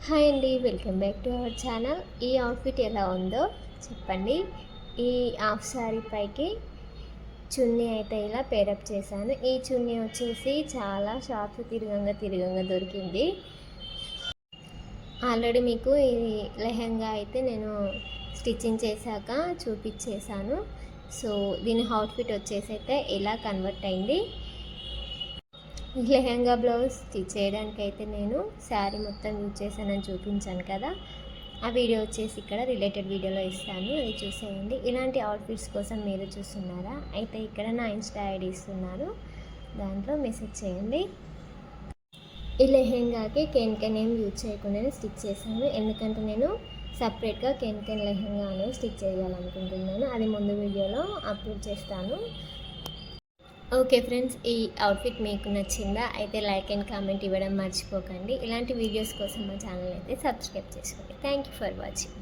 Hi అండి, welcome back to our channel. ఈ outfit ఎలా ఉందో చెప్పండి. ఈ హాఫ్ శారీ పైకి చున్నీ అయితే ఇలా పేరప్ చేశాను. ఈ చున్నీ వచ్చేసి చాలా షార్ట్స్ తిరగంగా దొరికింది. ఆల్రెడీ మీకు ఈ లెహంగా అయితే నేను స్టిచ్చింగ్ చేశాక చూపించేశాను. సో దీని అవుట్ఫిట్ వచ్చేసి అయితే ఎలా కన్వర్ట్ అయింది. ఈ లెహంగా బ్లౌజ్ స్టిచ్ చేయడానికైతే నేను శారీ మొత్తం యూజ్ చేశానని చూపించాను కదా, ఆ వీడియో వచ్చేసి ఇక్కడ రిలేటెడ్ వీడియోలో ఇస్తాను, అది చూసేయండి. ఇలాంటి అవుట్ఫిట్స్ కోసం మీరు చూస్తున్నారా? అయితే ఇక్కడ నా ఇన్స్టా ఐడి ఇస్తున్నాను, దాంట్లో మెసేజ్ చేయండి. ఈ లెహంగాకి కెన్ ఏం యూజ్ చేయకుండానే స్టిచ్ చేశాను, ఎందుకంటే నేను సపరేట్గా కెన్ లెహంగా అనేది స్టిచ్ చేయాలనుకుంటున్నాను. అది ముందు వీడియోలో అప్లోడ్ చేస్తాను. ఓకే ఫ్రెండ్స్, ఈ అవుట్ఫిట్ మీకు నచ్చిందా? అయితే లైక్ అండ్ కామెంట్ ఇవ్వడం మర్చిపోకండి. ఇలాంటి వీడియోస్ కోసం మా ఛానల్ అయితే సబ్స్క్రైబ్ చేసుకోండి. Thank you for watching.